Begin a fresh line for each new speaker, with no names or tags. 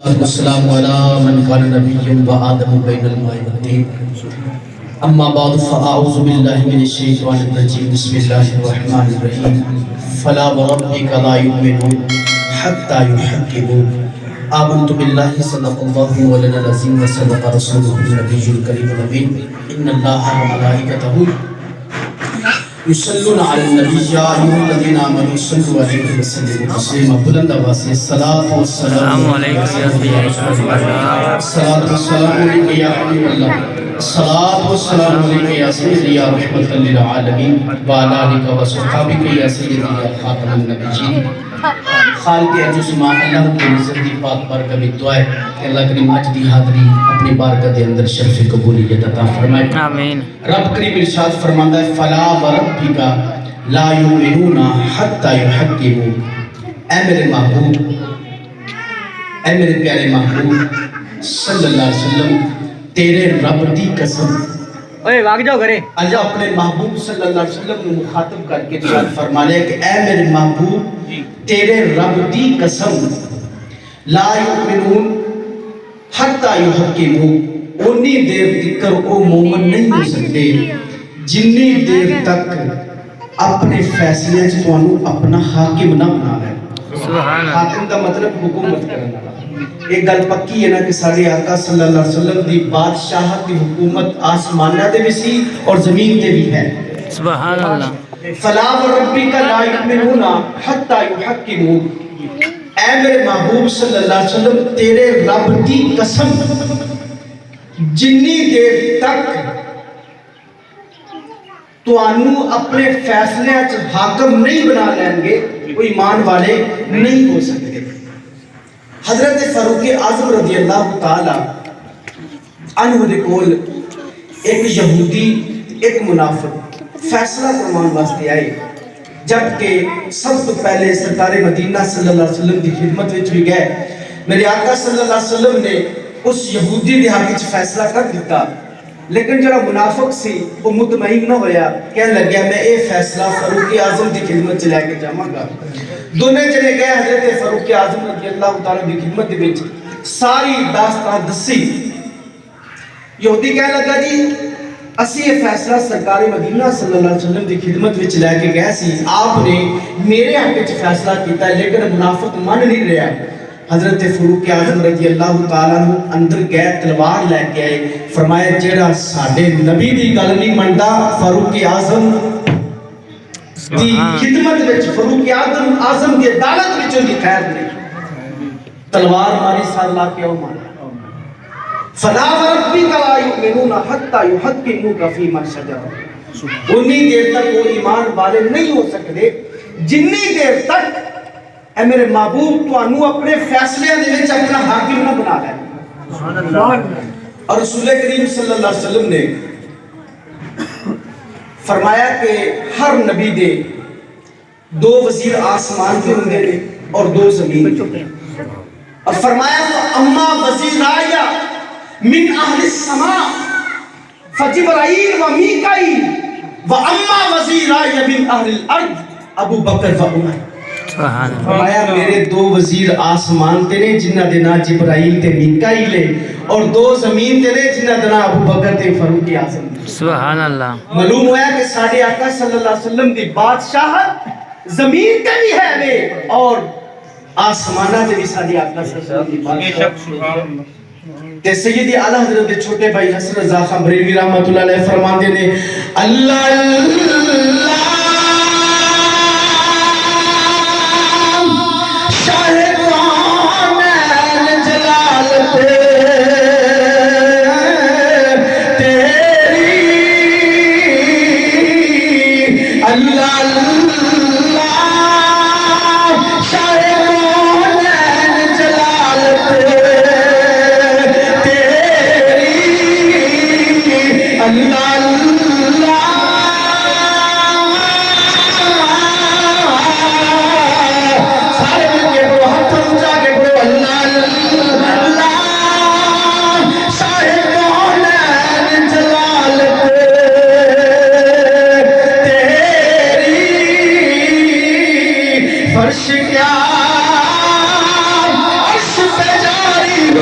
والسلام على من كان نبيا وآدم بين الماء والطين أما بعد فأعوذ بالله من الشيطان الرجيم بسم الله الرحمن الرحيم فلا وربك لا يؤمنون حتى يحكموك آمنت بالله صدق الله مولانا العظيم وصدق رسوله النبي الكريم الأمين إن الله وملائكته يصلون على النبي يا أيها الذين آمنوا صلوا عليه وسلموا تسليما بلند آواز سے الصلاة والسلام علیکم یا رسول اللہ الصلاة والسلام علیکم یا حبیب اللہ الصلاة والسلام علیکم یا سیدی یا رحمت للعالمین وعلی آلک و صحابک یا سیدی یا خاتم النبیین خالق عجز ما اللہ کے نظر دی پاک بارگاہ میں دعا ہے کہ اللہ کریم آج دی حاضری اپنی بارگاہ دے اندر شرف قبولیت عطا فرمائے آمین رب کریم ارشاد فرماتا ہے فلا وربک لا یؤمنون حتی یحکموک اے میرے محبوب اے میرے پیارے محبوب صلی اللہ علیہ وسلم تیرے رب دی قسم
اوے واگ جاؤ گھرے
اللہ اپنے محبوب صلی اللہ علیہ وسلم نے مخاطب کر کے ارشاد فرمایا کہ اے میرے محبوب تیرے رب دی قسم لا یؤمنون حتی یحکموک انی دیر تکر او مومن نہیں ہو سکتے جنی دیر تک اپنے فیصلے سے تو اپنا حاکم نہ بنا رہے حاکم کا مطلب حکومت کرنا ایک گل پکی ہے نا کہ سارے آقا صلی اللہ علیہ وسلم دی بادشاہت دی حکومت آسمانہ دے بھی سی اور زمین دے بھی ہے
سبحان اللہ
فلا وربک لا یؤمنون حتی یحکموک اے میرے محبوب صلی اللہ علیہ وسلم تیرے رب دی قسم جنی دیر تک تو انو اپنے فیصلے حاکم نہیں بنا لیں گے وہ ایمان والے نہیں ہو سکتے حضرت فاروق اعظم رضی اللہ تعالی عنہ دے کول ایک یہودی ایک منافق فیصلہ فرمان واسطے آئے جبکہ سب تو پہلے سرکار مدینہ صلی اللہ علیہ وسلم دی خدمت وچ بھی گئے میرے آقا صلی اللہ علیہ وسلم نے اس یہودی دے حق وچ فیصلہ کر دیتا لیکن جڑا منافق سی وہ مطمئن نہ ہویا کہنے لگیا میں اے فیصلہ فاروق اعظم دی خدمت چ لے کے جاواں گا دونوں چلے گئے حضرت فاروق اعظم رضی اللہ تعالی دی خدمت دے وچ ساری داستان دسی یہودی کہنے لگا جی اسی یہ فیصلہ سرکار مدینہ صلی اللہ علیہ وسلم دی خدمت وچ لے کے گئے سی آپ نے میرے حق وچ فیصلہ کیتا ہے لیکن منافق مان نہیں رہا حضرت فاروق اعظم رضی اللہ تعالیٰ عنہ اندر گئے تلوار لے کے آئے فرمایا جیڑا ساڈے نبی دی گل نہیں مندا فاروق اعظم دی خدمت وچ فاروق اعظم دی عدالت وچوں دی خیر نہیں تلوار ماری سال لا کے او مارا فلا وربک لا یؤمنون حتی یحکموک فیما شجر انی دیر تک وہ ایمان والے نہیں ہو سکتے جنی دیر تک اے میرے محبوب تو انو اپنے فیصلے دے وچ اپنا حاکم نہ بنا لے اور رسول کریم صلی اللہ علیہ وسلم نے فرمایا کہ ہر نبی دے دو وزیر آسمان کے ہوندے نے اور دو زمین کے اور فرمایا اما وزیر آیا من اہل السماء فجبرائیل و میکائیل و اما وزیر آیا من اہل الارض ابو بکر و عمر فرمایا میرے دو وزیر آسمان تے نے جنہ دینا جبرائیل تے میکائیل اور دو زمین تے نے جنہ دینا ابو بکر تے فاروق اعظم
سبحان اللہ
معلوم ہوا کہ ساڈے آقا صلی اللہ علیہ وسلم دی بادشاہت زمین تے بھی ہے وے اور آسمانہ تے بھی ساڈے آقا صلی اللہ علیہ وسلم دی بادشاہت تے سیدی اعلی حضرت دے چھوٹے بھائی حسن رضا خان بریلوی رحمۃ اللہ علیہ فرماندے نے اللہ اللہ